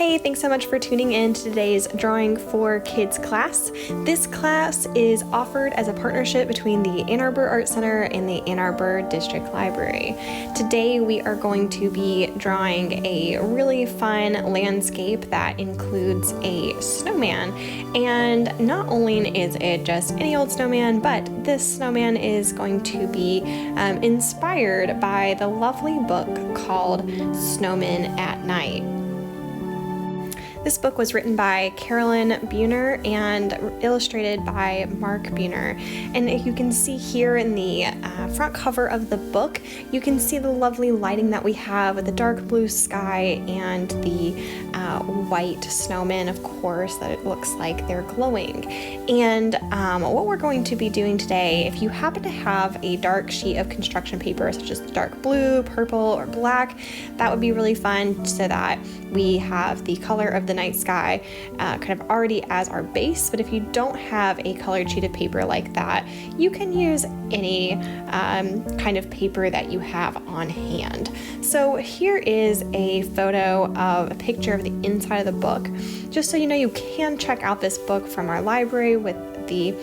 Hey, thanks so much for tuning in to today's Drawing for Kids class. This class is offered as a partnership between the Ann Arbor Art Center and the Ann Arbor District Library. Today we are going to be drawing a really fun landscape that includes a snowman. And not only is it just any old snowman, but this snowman is going to be inspired by the lovely book called Snowmen at Night. This book was written by Caralyn Buehner and illustrated by Mark Buehner. And you can see here in the front cover of the book, you can see the lovely lighting that we have with the dark blue sky and the white snowmen, of course, that it looks like they're glowing. And what we're going to be doing today, if you happen to have a dark sheet of construction paper, such as dark blue, purple, or black, that would be really fun so that we have the color of the night sky kind of already as our base. But if you don't have a colored sheet of paper like that, you can use any kind of paper that you have on hand. So here is a photo of a picture of the inside of the book. Just so you know, you can check out this book from our library with the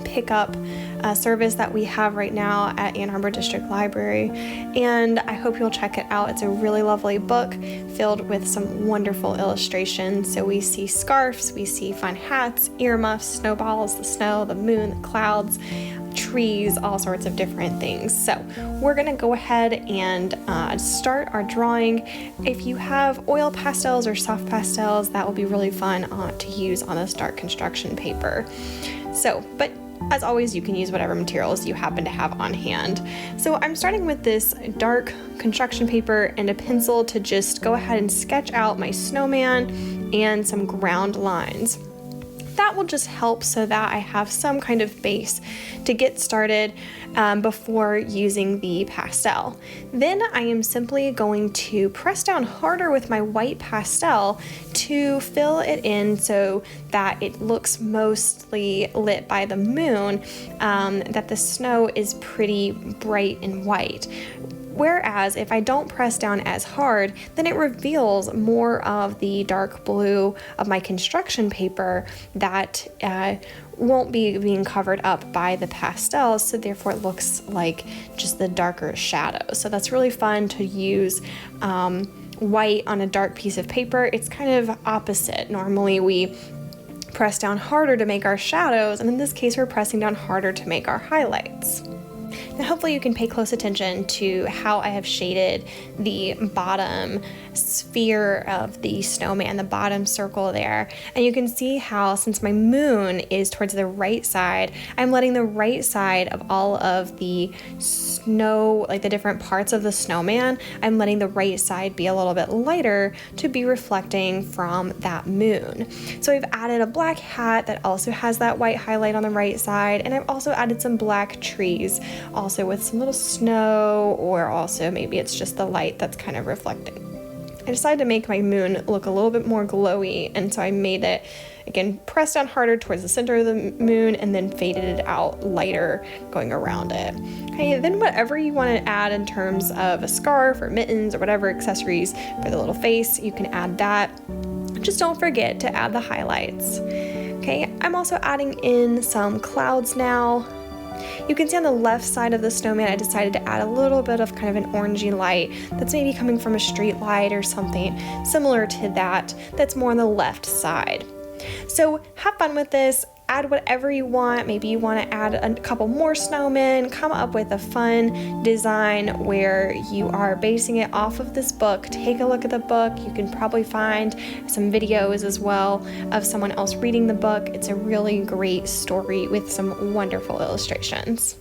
pickup service that we have right now at Ann Arbor District Library, and I hope you'll check it out. It's a really lovely book filled with some wonderful illustrations. So we see scarves, we see fun hats, earmuffs, snowballs, the snow, the moon, the clouds, trees, all sorts of different things. So we're gonna go ahead and start our drawing. If you have oil pastels or soft pastels, that will be really fun to use on this dark construction paper. But as always, you can use whatever materials you happen to have on hand. So I'm starting with this dark construction paper and a pencil to just go ahead and sketch out my snowman and some ground lines. That will just help so that I have some kind of base to get started before using the pastel. Then I am simply going to press down harder with my white pastel to fill it in so that it looks mostly lit by the moon, that the snow is pretty bright and white. Whereas if I don't press down as hard, then it reveals more of the dark blue of my construction paper that won't be being covered up by the pastels, so therefore it looks like just the darker shadows. So that's really fun to use white on a dark piece of paper. It's kind of opposite. Normally we press down harder to make our shadows, and in this case we're pressing down harder to make our highlights. Now hopefully you can pay close attention to how I have shaded the bottom sphere of the snowman, the bottom circle there. And you can see how, since my moon is towards the right side, I'm letting the right side of all of the snow, like the different parts of the snowman, I'm letting the right side be a little bit lighter to be reflecting from that moon. So I've added a black hat that also has that white highlight on the right side, and I've also added some black trees, also with some little snow, or also maybe it's just the light that's kind of reflecting. I decided to make my moon look a little bit more glowy, and so I made it, again, press down harder towards the center of the moon and then faded it out lighter going around it. Okay, then whatever you want to add in terms of a scarf or mittens or whatever accessories for the little face, you can add that. Just don't forget to add the highlights. Okay, I'm also adding in some clouds now. You can see on the left side of the snowman, I decided to add a little bit of kind of an orangey light that's maybe coming from a street light or something similar to that, that's more on the left side. So have fun with this. Add whatever you want. Maybe you want to add a couple more snowmen, come up with a fun design where you are basing it off of this book. Take a look at the book. You can probably find some videos as well of someone else reading the book. It's a really great story with some wonderful illustrations.